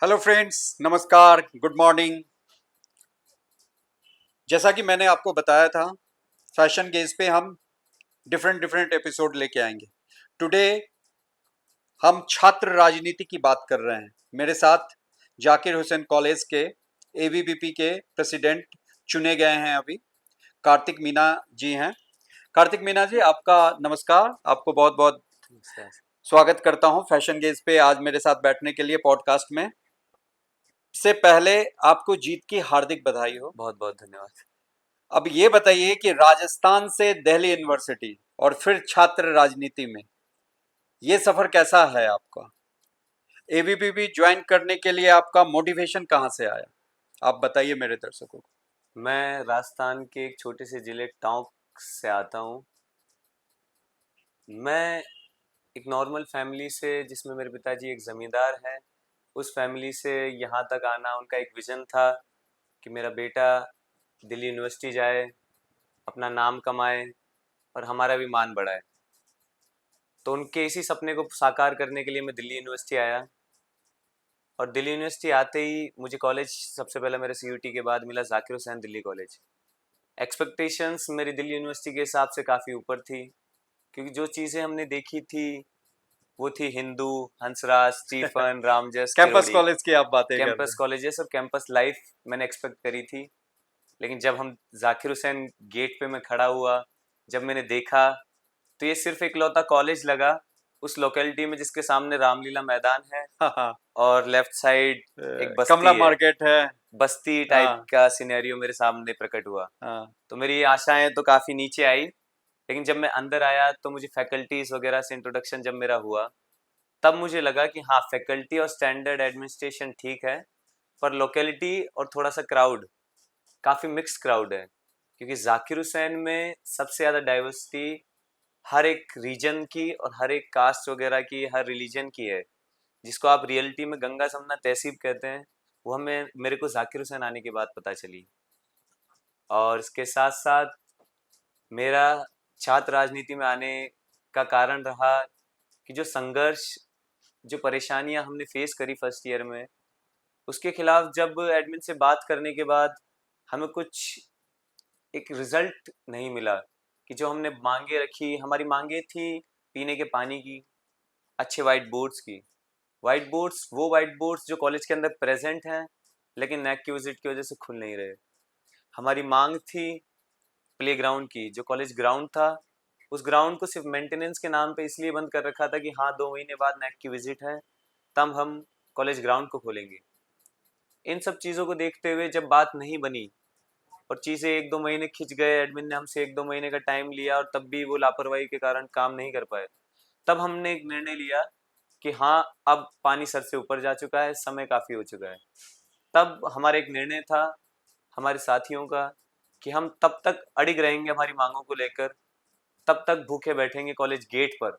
Hello friends, नमस्कार, good morning. जैसा कि मैंने आपको बताया था, फैशन गेज पे हम डिफरेंट डिफरेंट एपिसोड लेके आएंगे। टुडे हम छात्र राजनीति की बात कर रहे हैं। मेरे साथ जाकिर हुसैन कॉलेज के एबीवीपी के प्रेसिडेंट चुने गए हैं अभी, कार्तिक मीना जी हैं। कार्तिक मीना जी, आपका नमस्कार। आपको बहुत बहुत नमस्कार। स्वागत करता हूं फैशन गेज पे आज मेरे साथ बैठने के लिए पॉडकास्ट में। से पहले आपको जीत की हार्दिक बधाई हो। बहुत बहुत धन्यवाद। अब ये बताइए कि राजस्थान से दिल्ली यूनिवर्सिटी और फिर छात्र राजनीति में ये सफर कैसा है आपका? एबीवीपी ज्वाइन करने के लिए आपका मोटिवेशन कहाँ से आया? आप बताइए मेरे दर्शकों को। मैं राजस्थान के एक छोटे से जिले टोंक से आता हूँ। मैं एक नॉर्मल फैमिली से, जिसमें मेरे पिताजी एक ज़मींदार हैं, उस फैमिली से यहाँ तक आना उनका एक विज़न था कि मेरा बेटा दिल्ली यूनिवर्सिटी जाए, अपना नाम कमाए और हमारा भी मान बढ़ाए। तो उनके इसी सपने को साकार करने के लिए मैं दिल्ली यूनिवर्सिटी आया। और दिल्ली यूनिवर्सिटी आते ही मुझे कॉलेज सबसे पहले मेरे सीयूटी के बाद मिला जाकिर हुसैन दिल्ली कॉलेज। एक्सपेक्टेशंस मेरी दिल्ली यूनिवर्सिटी के हिसाब से काफ़ी ऊपर थी, क्योंकि जो चीज़ें हमने देखी थी वो थी Hindu, Hansraj, Stephen, Ramjas, campus Kirori. College की आप बातें कर रहे कैंपस कॉलेजेस और कैंपस लाइफ मैंने एक्सपेक्ट करी थी। लेकिन जब हम जाकिर हुसैन गेट पे मैं खड़ा हुआ, जब मैंने देखा, तो ये सिर्फ एक लौता कॉलेज लगा उस लोकेलिटी में जिसके सामने रामलीला मैदान है हैं। हाँ। और लेफ्ट साइड एक कमला बस्ती है। मार्केट है। बस्ती टाइप हाँ। का सिनेरियो मेरे सामने प्रकट हुआ। हाँ। तो मेरी आशाएं तो काफ़ी नीचे आई। लेकिन जब मैं अंदर आया तो मुझे फैकल्टीज वगैरह से इंट्रोडक्शन जब मेरा हुआ, तब मुझे लगा कि हाँ, फैकल्टी और स्टैंडर्ड एडमिनिस्ट्रेशन ठीक है, पर लोकेलिटी और थोड़ा सा क्राउड, काफ़ी मिक्स क्राउड है। क्योंकि जाकिर हुसैन में सबसे ज़्यादा डाइवर्सिटी हर एक रीजन की और हर एक कास्ट वगैरह की, हर रिलीजन की है, जिसको आप रियलिटी में गंगा जमुना तहसीब कहते हैं। वो हमें मेरे को जाकिर हुसैन आने के बाद पता चली। और इसके साथ साथ मेरा छात्र राजनीति में आने का कारण रहा कि जो संघर्ष, जो परेशानियां हमने फेस करी फर्स्ट ईयर में, उसके खिलाफ जब एडमिन से बात करने के बाद हमें कुछ एक रिजल्ट नहीं मिला। कि जो हमने मांगे रखी, हमारी मांगे थी पीने के पानी की, अच्छे वाइट बोर्ड्स की। वाइट बोर्ड्स, वो वाइट बोर्ड्स जो कॉलेज के अंदर प्रेजेंट हैं, लेकिन नैक की विजिट की वजह से खुल नहीं रहे। हमारी मांग थी प्ले ग्राउंड की। जो कॉलेज ग्राउंड था, उस ग्राउंड को सिर्फ मेंटेनेंस के नाम पे इसलिए बंद कर रखा था कि हाँ, 2 महीने बाद नैक की विजिट है, तब हम कॉलेज ग्राउंड को खोलेंगे। इन सब चीज़ों को देखते हुए जब बात नहीं बनी और चीज़ें 1-2 महीने खिंच गए, एडमिन ने हमसे 1-2 महीने का टाइम लिया और तब भी वो लापरवाही के कारण काम नहीं कर पाए, तब हमने एक निर्णय लिया कि हाँ, अब पानी सर से ऊपर जा चुका है, समय काफ़ी हो चुका है। तब हमारा एक निर्णय था हमारे साथियों का कि हम तब तक अडिग रहेंगे हमारी मांगों को लेकर, तब तक भूखे बैठेंगे कॉलेज गेट पर।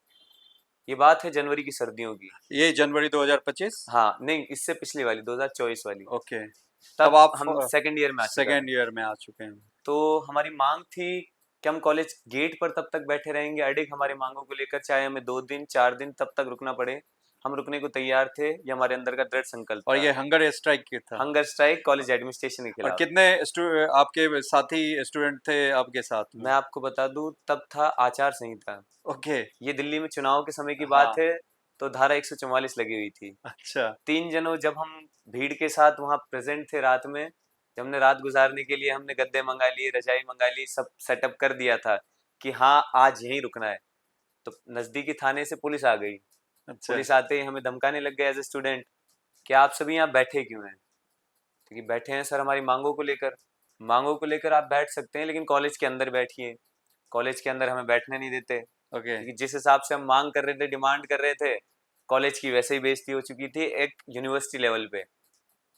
ये बात है जनवरी की सर्दियों की। ये जनवरी 2025। हाँ, नहीं, इससे पिछली वाली 2024 वाली। ओके। तब तब आप हम सेकंड ईयर में आ चुका था। सेकेंड ईयर में आ चुके हैं। तो हमारी मांग थी कि हम कॉलेज गेट पर तब तक बैठे रहेंगे अडिग हमारी मांगों को लेकर, चाहे हमें 2 दिन 4 दिन तब तक रुकना पड़े, हम रुकने को तैयार थे। ये हमारे अंदर का दृढ़ संकल्प और था। ये हंगर स्ट्राइक की था। हंगर स्ट्राइक कॉलेज एडमिनिस्ट्रेशन के और खिलाफ। कितने आपके साथी स्टूडेंट थे आपके साथ में? मैं आपको बता दूं, तब था आचार संहिता। ओके। ये दिल्ली में चुनाव के समय की बात हाँ। है। तो धारा 144 लगी हुई थी। अच्छा। 3 जनों जब हम भीड़ के साथ वहाँ प्रेजेंट थे रात में, जब हमने रात गुजारने के लिए हमने गद्दे मंगा लिए, रजाई मंगा ली, सब सेटअप कर दिया था कि हाँ, आज यहीं रुकना है। तो नज़दीकी थाने से पुलिस आ गई। अच्छा। पुलिस आते ही हमें धमकाने लग गए एज ए स्टूडेंट कि आप सभी यहाँ बैठे क्यों हैं। क्योंकि बैठे हैं सर हमारी मांगों को लेकर। मांगों को लेकर आप बैठ सकते हैं, लेकिन कॉलेज के अंदर बैठिए। कॉलेज के अंदर हमें बैठने नहीं देते, ओके। क्योंकि जिस हिसाब से हम मांग कर रहे थे, डिमांड कर रहे थे, कॉलेज की वैसे ही बेइज्जती हो चुकी थी एक यूनिवर्सिटी लेवल पे।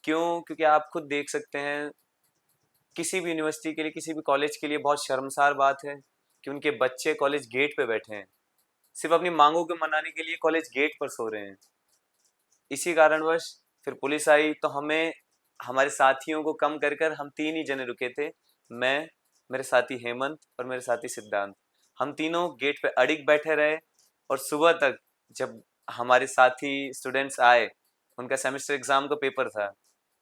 क्यों? क्योंकि आप खुद देख सकते हैं, किसी भी यूनिवर्सिटी के लिए, किसी भी कॉलेज के लिए बहुत शर्मसार बात है कि उनके बच्चे कॉलेज गेट पे बैठे हैं, सिर्फ अपनी मांगों को मनाने के लिए कॉलेज गेट पर सो रहे हैं। इसी कारणवश फिर पुलिस आई तो हमें, हमारे साथियों को कम कर कर हम 3 ही जने रुके थे। मैं, मेरे साथी हेमंत और मेरे साथी सिद्धांत। हम तीनों गेट पे अडिग बैठे रहे और सुबह तक जब हमारे साथी स्टूडेंट्स आए, उनका सेमेस्टर एग्जाम का पेपर था,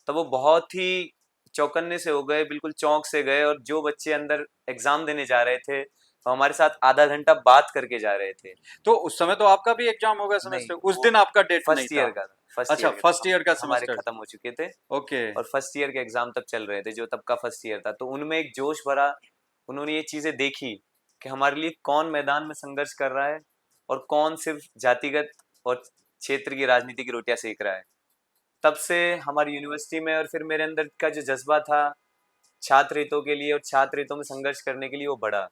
तो वो बहुत ही चौकन्ने से हो गए, बिल्कुल चौंक से गए, और जो बच्चे अंदर एग्जाम देने जा रहे थे वो हमारे साथ आधा घंटा बात करके जा रहे थे। तो उस समय तो आपका भी एग्जाम होगा नहीं, सेमेस्टर, उस वो दिन आपका डेट नहीं फर्स्ट था? ईयर का था, फर्स्ट अच्छा, ईयर का था, फर्स्ट ईयर का हमारे सेमेस्टर। खत्म हो चुके थे ओके। और फर्स्ट ईयर के एग्जाम तब चल रहे थे, जो तब का फर्स्ट ईयर था। तो उनमें एक जोश भरा, उन्होंने ये चीजें देखी कि हमारे लिए कौन मैदान में संघर्ष कर रहा है और कौन सिर्फ जातिगत और क्षेत्र की राजनीति की रोटियां सेक रहा है। तब से हमारी यूनिवर्सिटी में और फिर मेरे अंदर का जो जज्बा था छात्र हितों के लिए और छात्र हितों में संघर्ष करने के लिए, वो बढ़ा।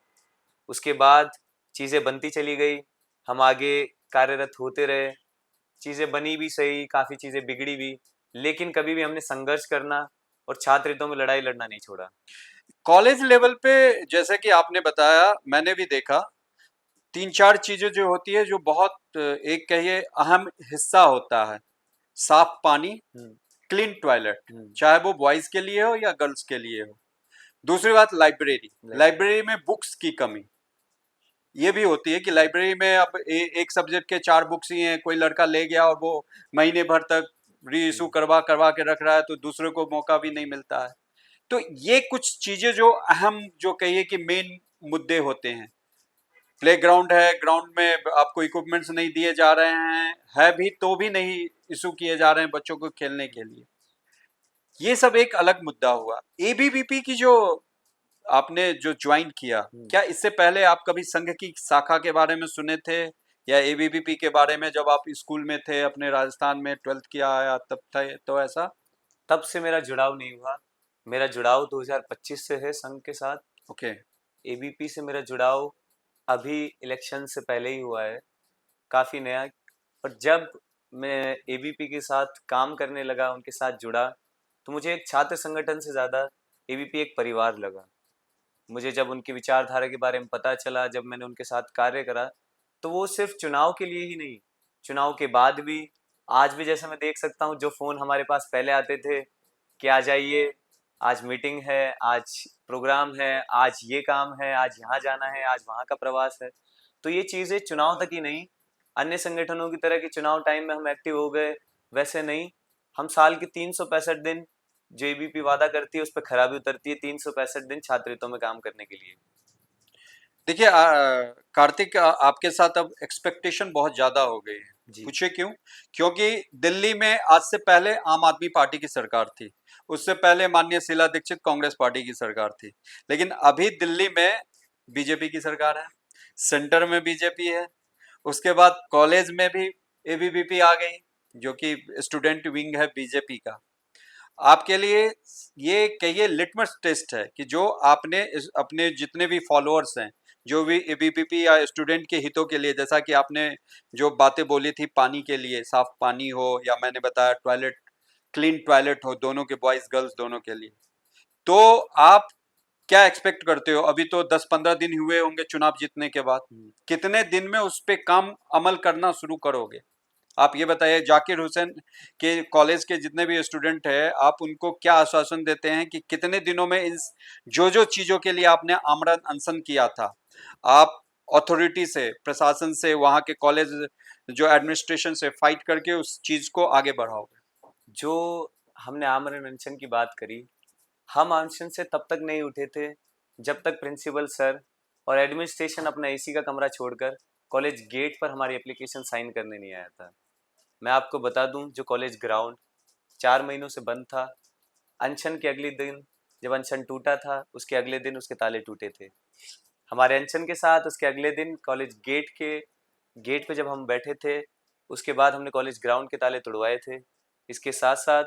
उसके बाद चीज़ें बनती चली गई, हम आगे कार्यरत होते रहे, चीज़ें बनी भी सही, काफ़ी चीज़ें बिगड़ी भी, लेकिन कभी भी हमने संघर्ष करना और छात्र हितों में लड़ाई लड़ना नहीं छोड़ा। कॉलेज लेवल पे जैसे कि आपने बताया, मैंने भी देखा, तीन चार चीजें जो होती है जो बहुत एक कहिए अहम हिस्सा होता है। साफ पानी, हम्म, क्लीन टॉयलेट, हम्म, चाहे वो बॉयज के लिए हो या गर्ल्स के लिए हो। दूसरी बात लाइब्रेरी, लाइक लाइब्रेरी में बुक्स की कमी, ये भी होती है कि लाइब्रेरी में अब एक सब्जेक्ट के चार बुक्स ही हैं, कोई लड़का ले गया और वो महीने भर तक री इशू करवा करवा के रख रहा है, तो दूसरे को मौका भी नहीं मिलता है। तो ये कुछ चीजें जो अहम, जो कहिए कि मेन मुद्दे होते हैं। प्लेग्राउंड है, ग्राउंड में आपको इक्विपमेंट्स नहीं दिए जा रहे हैं, है भी तो भी नहीं इशू किए जा रहे हैं बच्चों को खेलने के लिए। ये सब एक अलग मुद्दा हुआ। एबीवीपी की जो आपने जो ज्वाइन किया, क्या इससे पहले आप कभी संघ की शाखा के बारे में सुने थे, या एबीवीपी के बारे में जब आप स्कूल में थे अपने राजस्थान में 12th किया या तब थे तो ऐसा? तब से मेरा जुड़ाव नहीं हुआ। मेरा जुड़ाव 2025 से है संघ के साथ। ओके। एबीपी से मेरा जुड़ाव अभी इलेक्शन से पहले ही हुआ है, काफ़ी नया। और जब मैं एबीपी के साथ काम करने लगा, उनके साथ जुड़ा, तो मुझे एक छात्र संगठन से ज़्यादा एबीपी एक परिवार लगा। मुझे जब उनकी विचारधारा के बारे में पता चला, जब मैंने उनके साथ कार्य करा, तो वो सिर्फ चुनाव के लिए ही नहीं, चुनाव के बाद भी, आज भी जैसे मैं देख सकता हूँ, जो फ़ोन हमारे पास पहले आते थे कि आ जाइए, आज मीटिंग है, आज प्रोग्राम है, आज ये काम है, आज यहाँ जाना है, आज वहाँ का प्रवास है। तो ये चीज़ें चुनाव तक ही नहीं, अन्य संगठनों की तरह कि चुनाव टाइम में हम एक्टिव हो गए, वैसे नहीं। हम साल के 365 दिन जो एबीपी वादा करती है उस पर खराबी उतरती है, 365 दिन छात्र हितों में काम करने के लिए। देखिए कार्तिक, आपके साथ अब एक्सपेक्टेशन बहुत ज्यादा हो गई है। जी। पूछे क्यों? क्योंकि दिल्ली में आज से पहले आम आदमी पार्टी की सरकार थी, उससे पहले माननीय शीला दीक्षित कांग्रेस पार्टी की सरकार थी, लेकिन अभी दिल्ली में बीजेपी की सरकार है, सेंटर में बीजेपी है। उसके बाद कॉलेज में भी एबीवीपी आ गई, जो कि स्टूडेंट विंग है बीजेपी का। आपके लिए ये कहिए लिटमस टेस्ट है कि जो आपने अपने जितने भी फॉलोअर्स हैं, जो भी एबीवीपी या स्टूडेंट के हितों के लिए, जैसा कि आपने जो बातें बोली थी, पानी के लिए, साफ पानी हो, या मैंने बताया टॉयलेट, क्लीन टॉयलेट हो, दोनों के, बॉयज गर्ल्स दोनों के लिए, तो आप क्या एक्सपेक्ट करते हो? अभी तो 10-15 दिन हुए होंगे चुनाव जीतने के बाद, कितने दिन में उस पे काम अमल करना शुरू करोगे? आप ये बताइए, जाकिर हुसैन के कॉलेज के जितने भी स्टूडेंट हैं, आप उनको क्या आश्वासन देते हैं कि कितने दिनों में इस जो जो चीजों के लिए आपने आमरण अनशन किया था, आप अथॉरिटी से, प्रशासन से, वहां के कॉलेज जो एडमिनिस्ट्रेशन से फाइट करके उस चीज को आगे बढ़ाओगे? जो हमने आमरण अनशन की बात करी, हम अनशन से तब तक नहीं उठे थे जब तक प्रिंसिपल सर और एडमिनिस्ट्रेशन अपना एसी का कमरा छोड़कर कॉलेज गेट पर हमारी एप्लीकेशन साइन करने नहीं आया था। मैं आपको बता दूं, जो कॉलेज ग्राउंड 4 महीनों से बंद था, अनशन के अगले दिन जब अनशन टूटा था, उसके अगले दिन उसके ताले टूटे थे। हमारे अनशन के साथ उसके अगले दिन कॉलेज गेट पे जब हम बैठे थे, उसके बाद हमने कॉलेज ग्राउंड के ताले तोड़वाए थे। इसके साथ साथ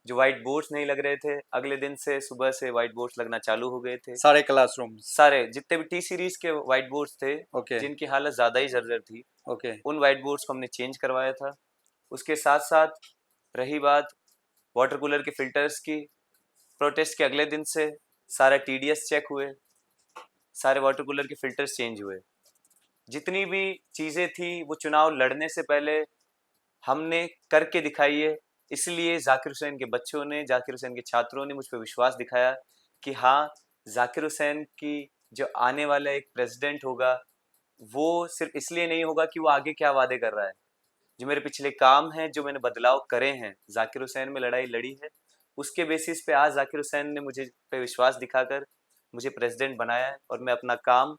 जो वाइट बोर्ड्स नहीं लग रहे थे, अगले दिन से सुबह से वाइट बोर्ड्स लगना चालू हो गए थे। सारे क्लासरूम? सारे जितने भी टी सीरीज के वाइट बोर्ड्स थे, ओके। जिनकी हालत ज़्यादा ही जर्जर थी, ओके। उन वाइट बोर्ड्स को हमने चेंज करवाया था। उसके साथ साथ रही बात वाटर कूलर के फिल्टर्स की, प्रोटेस्ट के अगले दिन से सारा टीडीएस चेक हुए, सारे वाटर कूलर के फिल्टर्स चेंज हुए। जितनी भी चीज़ें थी वो चुनाव लड़ने से पहले हमने करके दिखाई है। इसलिए जाकिर हुसैन के बच्चों ने, जाकिर हुसैन के छात्रों ने मुझ पर विश्वास दिखाया कि हाँ, जाकिर हुसैन की जो आने वाला एक प्रेसिडेंट होगा, वो सिर्फ इसलिए नहीं होगा कि वो आगे क्या वादे कर रहा है, जो मेरे पिछले काम हैं, जो मैंने बदलाव करे हैं, जाकिर हुसैन में लड़ाई लड़ी है, उसके बेसिस पे आज जाकिर हुसैन ने मुझे पे विश्वास दिखाकर मुझे प्रेसिडेंट बनाया है, और मैं अपना काम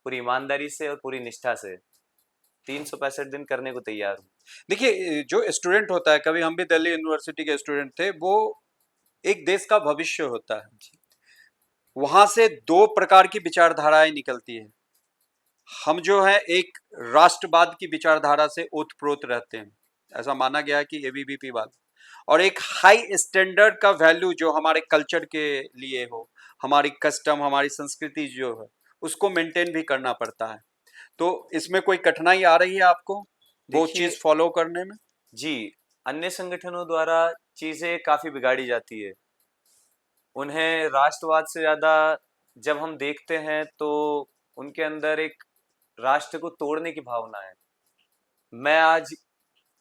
पूरी ईमानदारी से और पूरी निष्ठा से 365 दिन करने को तैयार हूँ। देखिए, जो स्टूडेंट होता है, कभी हम भी दिल्ली यूनिवर्सिटी के स्टूडेंट थे, वो एक देश का भविष्य होता है। वहां से दो प्रकार की विचारधाराएं निकलती है। हम जो है एक राष्ट्रवाद की विचारधारा से ओतप्रोत रहते हैं, ऐसा माना गया है कि एबीवीपी वाला, और एक हाई स्टैंडर्ड का वैल्यू जो हमारे कल्चर के लिए हो, हमारी कस्टम, हमारी संस्कृति जो है, उसको मेंटेन भी करना पड़ता है। तो इसमें कोई कठिनाई आ रही है आपको वो देखिए चीज फॉलो करने में? जी, अन्य संगठनों द्वारा चीजें काफी बिगाड़ी जाती है। उन्हें राष्ट्रवाद से ज्यादा जब हम देखते हैं तो उनके अंदर एक राष्ट्र को तोड़ने की भावना है। मैं आज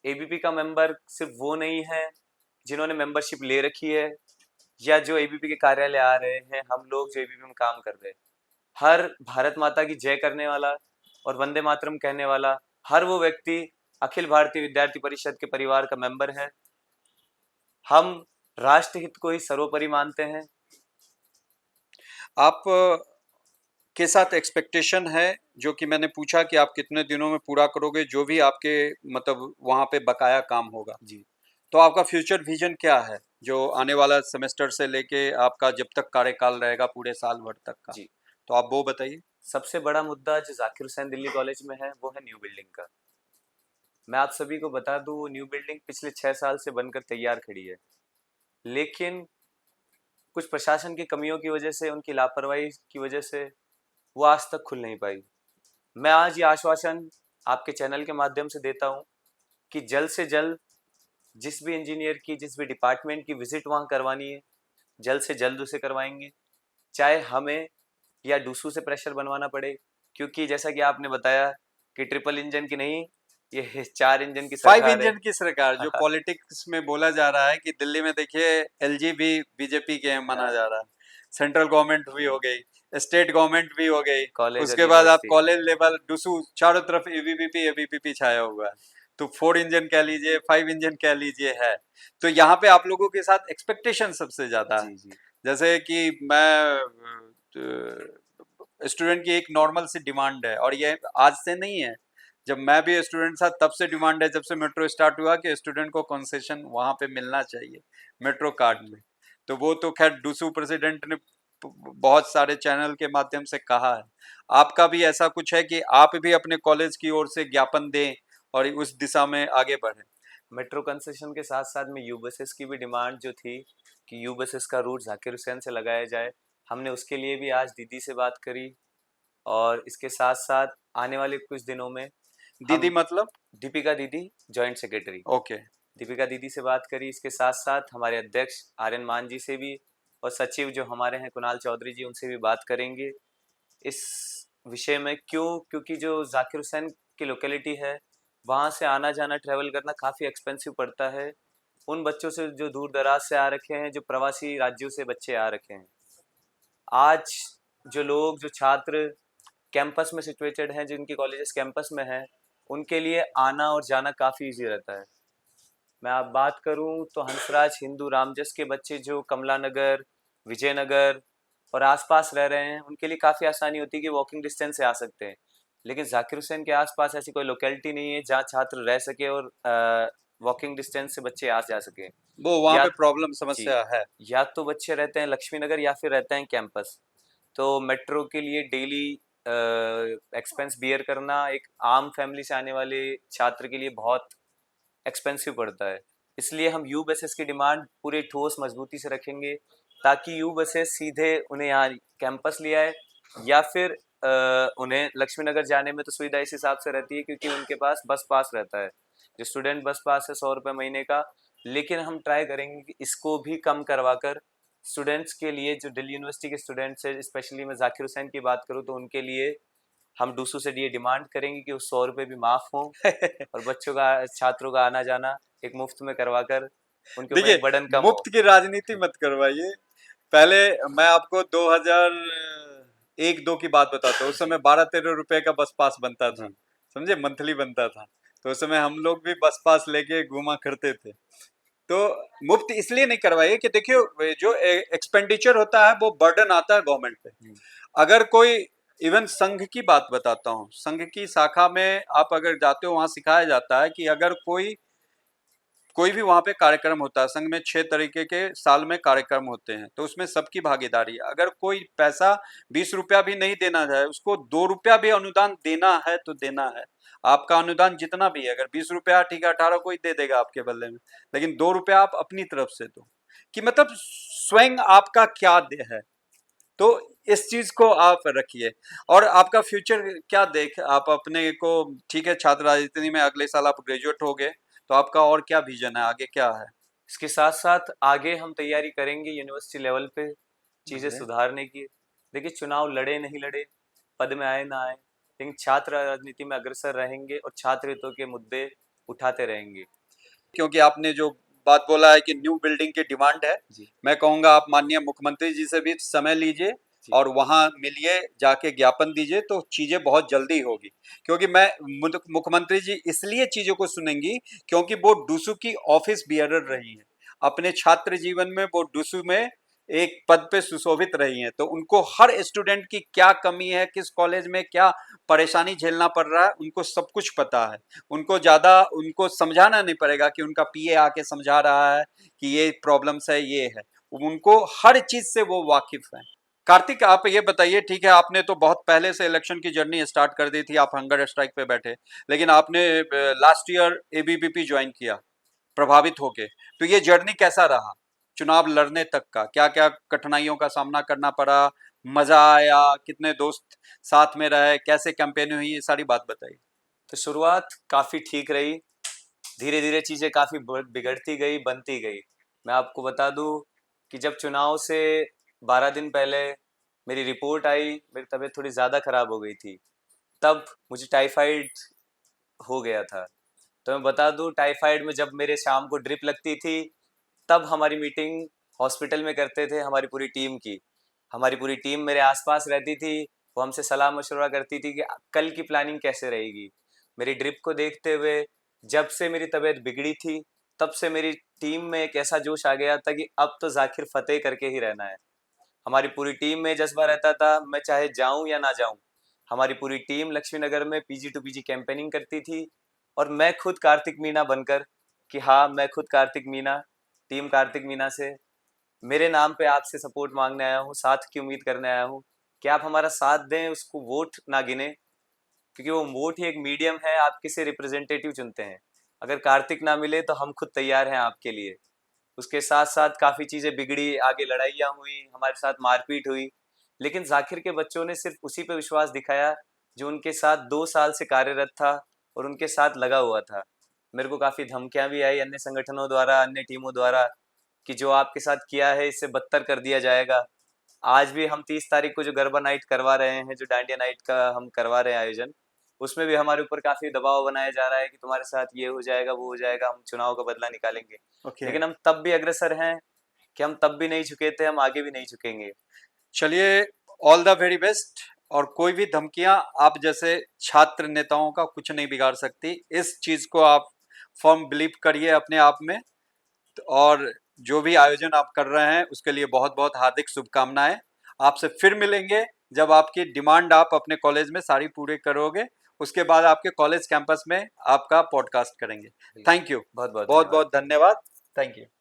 एबीपी का मेंबर सिर्फ वो नहीं है जिन्होंने मेंबरशिप ले रखी है, या जो एबीपी के कार्यालय आ रहे हैं, हम लोग जो एबीपी में काम कर रहे हैं, हर भारत माता की जय करने वाला और वंदे मातरम कहने वाला हर वो व्यक्ति अखिल भारतीय विद्यार्थी परिषद के परिवार का मेंबर है। हम राष्ट्रहित को ही सर्वोपरि मानते हैं। आप के साथ एक्सपेक्टेशन है जो कि मैंने पूछा कि आप कितने दिनों में पूरा करोगे जो भी आपके मतलब वहां पे बकाया काम होगा? जी तो आपका फ्यूचर विजन क्या है जो आने वाला सेमेस्टर से लेके आपका जब तक कार्यकाल रहेगा पूरे साल भर तक का? जी, तो आप वो बताइए। सबसे बड़ा मुद्दा जो जाकिर हुसैन दिल्ली कॉलेज में है वो है न्यू बिल्डिंग का। मैं आप सभी को बता दूं, वो न्यू बिल्डिंग पिछले 6 साल से बनकर तैयार खड़ी है, लेकिन कुछ प्रशासन की कमियों की वजह से, उनकी लापरवाही की वजह से वो आज तक खुल नहीं पाई। मैं आज ये आश्वासन आपके चैनल के माध्यम से देता हूँ कि जल्द से जल्द जिस भी इंजीनियर की, जिस भी डिपार्टमेंट की विजिट वहाँ करवानी है, जल्द से जल्द उसे करवाएंगे, चाहे हमें या डूसू से प्रेशर बनवाना पड़े। क्योंकि जैसा कि आपने बताया कि ट्रिपल इंजन की नहीं, ये 4 इंजन की 5 सरकार है। इंजन की सरकार जो पॉलिटिक्स में बोला जा रहा है कि दिल्ली में देखिए एलजी भी बीजेपी के माना जा रहा है, सेंट्रल गवर्नमेंट भी हो गई, स्टेट गवर्नमेंट भी हो गई, कॉलेज और उसके बाद आप यूनिवर्सिटी। कॉलेज लेवल डुसू, चारों तरफ एबीवीपी एबीवीपी छाया हुआ है। तो 4 इंजन कह लीजिए, 5 इंजन कह लीजिए है। तो यहाँ पे आप लोगों के साथ एक्सपेक्टेशन सबसे ज्यादा है। जी जी जैसे कि मैं स्टूडेंट की एक नॉर्मल सी डिमांड है, और ये आज से नहीं है, जब मैं भी स्टूडेंट था तब से डिमांड है, जब से मेट्रो स्टार्ट हुआ कि स्टूडेंट को कंसेशन वहां पे मिलना चाहिए मेट्रो कार्ड में। तो वो तो खैर डूसू प्रेसिडेंट ने बहुत सारे चैनल के माध्यम से कहा है। आपका भी ऐसा कुछ है कि आप भी अपने कॉलेज की ओर से ज्ञापन दें और उस दिशा में आगे बढ़ें? मेट्रो कंसेशन के साथ साथ में यू बसेस की भी डिमांड जो थी कि यू बसेस का रूट जाकिर हुसैन से लगाया जाए, हमने उसके लिए भी आज दीदी से बात करी। और इसके साथ साथ आने वाले कुछ दिनों में दीदी हम मतलब? दीपिका दीदी, जॉइंट सेक्रेटरी, ओके। दीपिका दीदी से बात करी। इसके साथ साथ हमारे अध्यक्ष आर्यन मान जी से भी, और सचिव जो हमारे हैं कुणाल चौधरी जी, उनसे भी बात करेंगे इस विषय में। क्योंकि जो जाकिर हुसैन की लोकेलिटी है, वहाँ से आना जाना ट्रैवल करना काफ़ी एक्सपेंसिव पड़ता है उन बच्चों से जो दूर दराज से आ रखे हैं, जो प्रवासी राज्यों से बच्चे आ रखे हैं। आज जो लोग, जो छात्र कैंपस में सिचुएटेड हैं, जिनके कॉलेजेस कैंपस में हैं, उनके लिए आना और जाना काफ़ी इजी रहता है। मैं आप बात करूं तो हंसराज हिंदू रामजस के बच्चे जो कमला नगर, विजयनगर और आसपास रह रहे हैं, उनके लिए काफ़ी आसानी होती है कि वॉकिंग डिस्टेंस से आ सकते हैं। लेकिन जाकिर हुसैन के आसपास ऐसी कोई लोकेलिटी नहीं है जहाँ छात्र रह सके और वॉकिंग डिस्टेंस से बच्चे आ जा सके। वो वहां या पे प्रॉब्लम जी, समस्या है। या तो बच्चे रहते हैं लक्ष्मी नगर या फिर रहते हैं कैंपस। तो मेट्रो के लिए डेली एक्सपेंस बियर करना एक आम फैमिली से आने वाले छात्र के लिए बहुत एक्सपेंसिव पड़ता है। इसलिए हम यू बसेस की डिमांड पूरे ठोस मजबूती से रखेंगे, ताकि यू बसेस सीधे उन्हें यहाँ कैंपस ले आए, या फिर उन्हें लक्ष्मी नगर जाने में तो सुविधा इस हिसाब से रहती है क्योंकि उनके पास बस पास रहता है। जो स्टूडेंट बस पास है 100 रुपये महीने का। लेकिन हम ट्राई करेंगे कि इसको भी कम करवा कर स्टूडेंट्स के लिए, जो दिल्ली यूनिवर्सिटी के स्टूडेंट्स है, स्पेशली मैं जाकिर हुसैन की बात करूँ तो उनके लिए हम डूसू से ये डिमांड करेंगे कि उस 100 रुपये भी माफ़ हों, और बच्चों का, छात्रों का आना जाना एक मुफ्त में करवा कर उनके ऊपर देखिए, एक बर्डन कम हो। मुफ्त की राजनीति मत करवाइए। पहले मैं आपको 2001-2 की बात बताता हूँ। उस समय 12-13 रुपए का बस पास बनता था, जी समझे, मंथली बनता था। तो उस समय हम लोग भी बस पास लेके घूमा करते थे। तो मुफ्त इसलिए नहीं करवाइए कि देखिए जो एक्सपेंडिचर होता है वो बर्डन आता है गवर्नमेंट पे। अगर कोई इवन संघ की बात बताता हूँ, संघ की शाखा में आप अगर जाते हो वहां सिखाया जाता है कि अगर कोई भी वहां पे कार्यक्रम होता है, संघ में 6 तरीके के साल में कार्यक्रम होते हैं, तो उसमें सबकी भागीदारी है। अगर कोई पैसा 20 रुपया भी नहीं देना चाहे, उसको 2 रुपया भी अनुदान देना है तो देना है। आपका अनुदान जितना भी है, अगर 20 रुपया ठीक है, 18 कोई दे देगा आपके बदले में, लेकिन 2 रुपया आप अपनी तरफ से दो, कि मतलब स्वयं आपका क्या दे है। तो इस चीज को आप रखिए। और आपका फ्यूचर क्या देख आप अपने को, ठीक है छात्र राजनीति में अगले साल आप ग्रेजुएट हो गए, तो आपका और क्या विजन है, आगे क्या है? इसके साथ साथ आगे हम तैयारी करेंगे यूनिवर्सिटी लेवल पे चीज़ें बढ़िया। सुधारने की। देखिए चुनाव लड़े नहीं लड़े, पद में आए ना आए, लेकिन छात्र राजनीति में अग्रसर रहेंगे और छात्र हितों के मुद्दे उठाते रहेंगे। क्योंकि आपने जो बात बोला है कि न्यू बिल्डिंग की डिमांड है, जी मैं कहूंगा आप माननीय मुख्यमंत्री जी से भी समय लीजिए जी और वहां मिलिए, जाके ज्ञापन दीजिए, तो चीजें बहुत जल्दी होगी। क्योंकि मैं मुख्यमंत्री जी इसलिए चीजों को सुनेंगी क्योंकि वो डूसू की ऑफिस बियरर रही है। अपने छात्र जीवन में वो डूसू में एक पद पे सुशोभित रही हैं, तो उनको हर स्टूडेंट की क्या कमी है, किस कॉलेज में क्या परेशानी झेलना पड़ रहा है, उनको सब कुछ पता है। उनको समझाना नहीं पड़ेगा कि उनका पीए आके समझा रहा है कि ये प्रॉब्लम्स है, ये है। उनको हर चीज से वो वाकिफ है। कार्तिक आप ये बताइए, ठीक है आपने तो बहुत पहले से इलेक्शन की जर्नी स्टार्ट कर दी थी, आप हंगर स्ट्राइक पे बैठे, लेकिन आपने लास्ट ईयर एबीवीपी ज्वाइन किया प्रभावित होके, तो ये जर्नी कैसा रहा चुनाव लड़ने तक का? क्या क्या कठिनाइयों का सामना करना पड़ा, मजा आया, कितने दोस्त साथ में रहे, कैसे कैंपेन हुई, ये सारी बात बताइए। तो शुरुआत काफ़ी ठीक रही, धीरे धीरे चीज़ें काफ़ी बिगड़ती गई, बनती गई। मैं आपको बता दूं कि जब चुनाव से 12 दिन पहले मेरी रिपोर्ट आई, मेरी तबीयत थोड़ी ज़्यादा ख़राब हो गई थी, तब मुझे टाइफाइड हो गया था। तो मैं बता दूं टाइफाइड में जब मेरे शाम को ड्रिप लगती थी, तब हमारी मीटिंग हॉस्पिटल में करते थे हमारी पूरी टीम की। हमारी पूरी टीम मेरे आसपास रहती थी, वो हमसे सलाह मशवरा करती थी कि कल की प्लानिंग कैसे रहेगी। मेरी ड्रिप को देखते हुए जब से मेरी तबीयत बिगड़ी थी, तब से मेरी टीम में एक ऐसा जोश आ गया था कि अब तो जाकिर फतेह करके ही रहना है। हमारी पूरी टीम में जज्बा रहता था, मैं चाहे जाऊं या ना जाऊं। हमारी पूरी टीम लक्ष्मी नगर में पीजी टू पीजी कैंपेनिंग करती थी, और मैं खुद कार्तिक मीना बनकर, कि हाँ मैं खुद कार्तिक मीना, टीम कार्तिक मीना से मेरे नाम पे आपसे सपोर्ट मांगने आया हूँ, साथ की उम्मीद करने आया हूँ कि आप हमारा साथ दें, उसको वोट ना गिने, क्योंकि वो वोट ही एक मीडियम है, आप किसे रिप्रेजेंटेटिव चुनते हैं। अगर कार्तिक ना मिले तो हम खुद तैयार हैं आपके लिए। उसके साथ साथ काफ़ी चीज़ें बिगड़ी, आगे लड़ाइयाँ हुई, हमारे साथ मारपीट हुई, लेकिन जाकिर के बच्चों ने सिर्फ उसी पे विश्वास दिखाया जो उनके साथ 2 साल से कार्यरत था और उनके साथ लगा हुआ था। मेरे को काफ़ी धमकियाँ भी आई अन्य संगठनों द्वारा, अन्य टीमों द्वारा, कि जो आपके साथ किया है इससे बदतर कर दिया जाएगा। आज भी हम 30 तारीख को जो गरबा नाइट करवा रहे हैं, जो डांडिया नाइट का हम करवा रहे हैं आयोजन, उसमें भी हमारे ऊपर काफ़ी दबाव बनाया जा रहा है कि तुम्हारे साथ ये हो जाएगा, वो हो जाएगा, हम चुनाव का बदला निकालेंगे। ओके। लेकिन हम तब भी अग्रसर हैं कि हम तब भी नहीं झुके थे, हम आगे भी नहीं झुकेंगे। चलिए, ऑल द वेरी बेस्ट। और कोई भी धमकियां आप जैसे छात्र नेताओं का कुछ नहीं बिगाड़ सकती, इस चीज को आप फर्म बिलीव करिए अपने आप में। और जो भी आयोजन आप कर रहे हैं उसके लिए बहुत बहुत हार्दिक शुभकामनाएं। आपसे फिर मिलेंगे जब आपकी डिमांड आप अपने कॉलेज में सारी पूरी करोगे, उसके बाद आपके कॉलेज कैंपस में आपका पॉडकास्ट करेंगे। थैंक यू, बहुत बहुत बहुत धन्यवाद। बहुत धन्यवाद। Thank you.